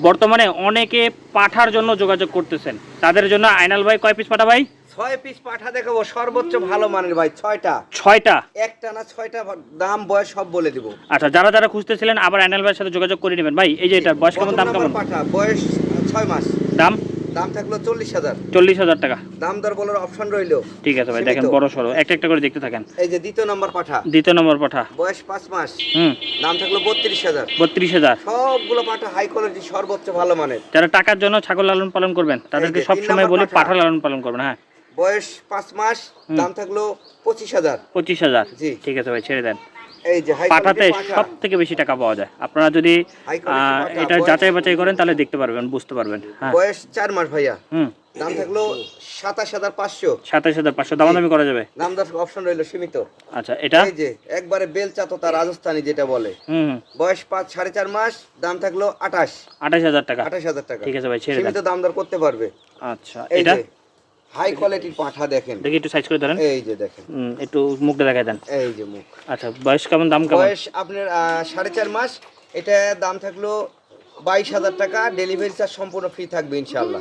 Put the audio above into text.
বর্তমানে অনেকে পাঠার জন্য যোগাযোগ করতেছেন, তাদের জন্য আইনাল ভাই কয় পিস পাঠা ভাই? 6 পিস পাঠা দেখাবো, সর্বোচ্চ ভালো মানের ভাই। 6টা। একটা না 6টা, দাম বয়স সব বলে দিব। আচ্ছা, যারা যারা খুঁজতেছিলেন আবার আইনাল ভাইয়ের সাথে যোগাযোগ করে নেবেন ভাই। এই যে এটা বয়স কেমন, দাম কেমন? পাঠা বয়স 6 মাস। দাম থাকলো 40,000। 40,000 টাকা। দাম দর বলার অপশন রইলো। ঠিক আছে ভাই, দেখেন বড় সরো একটা একটা করে দেখতে থাকেন। এই যে দ্বিতীয় নম্বর পাঠা। বয়স 5 মাস। দাম থাকলো 32,000। সবগুলো পাঠা হাই কোয়ালিটি, সর্বোচ্চ ভালো মানের। যারা টাকার জন্য ছাগল লালন পালন করবেন তাদেরকে সব সময় বলি পাঠা লালন পালন করবেন। হ্যাঁ, বয়স 5 মাস। দাম থাকলো 25,000। জি, ঠিক আছে ভাই, ছেড়ে দেন। এই যে পাঠাতে সবথেকে বেশি টাকা পাওয়া যায়। আপনারা যদি এটা যাচাই বাছাই করেন তাহলে দেখতে পারবেন, বুঝতে পারবেন। হ্যাঁ, বয়স 4 মাস ভাইয়া। দাম থাকলো 27,500। 27,500 দামাদামি করা যাবে। দাম দর অপশন রইলো সীমিত। আচ্ছা, এটা এই যে একবারে বেলচা তোতা রাজস্থানী যেটা বলে। বয়স 4.5 মাস। দাম থাকলো 28,000 টাকা। 28,000 টাকা। ঠিক আছে ভাই, ছেড়ে দেন। সীমিত দাম দর করতে পারবে। আচ্ছা, এটা হাই কোয়ালিটির পাঠা দেখেন। দেখি একটু সাইজ করে ধরেন। এই যে দেখেন, একটু মুখটা দেখায় দেন। এই যে মুখ। আচ্ছা, বয়স কেমন, দাম কেমন? বয়স আপনার 4.5 মাস। এটা দাম থাকলো 22,000 টাকা। ডেলিভারি চার্জ সম্পূর্ণ ফ্রি থাকবে ইনশাআল্লাহ।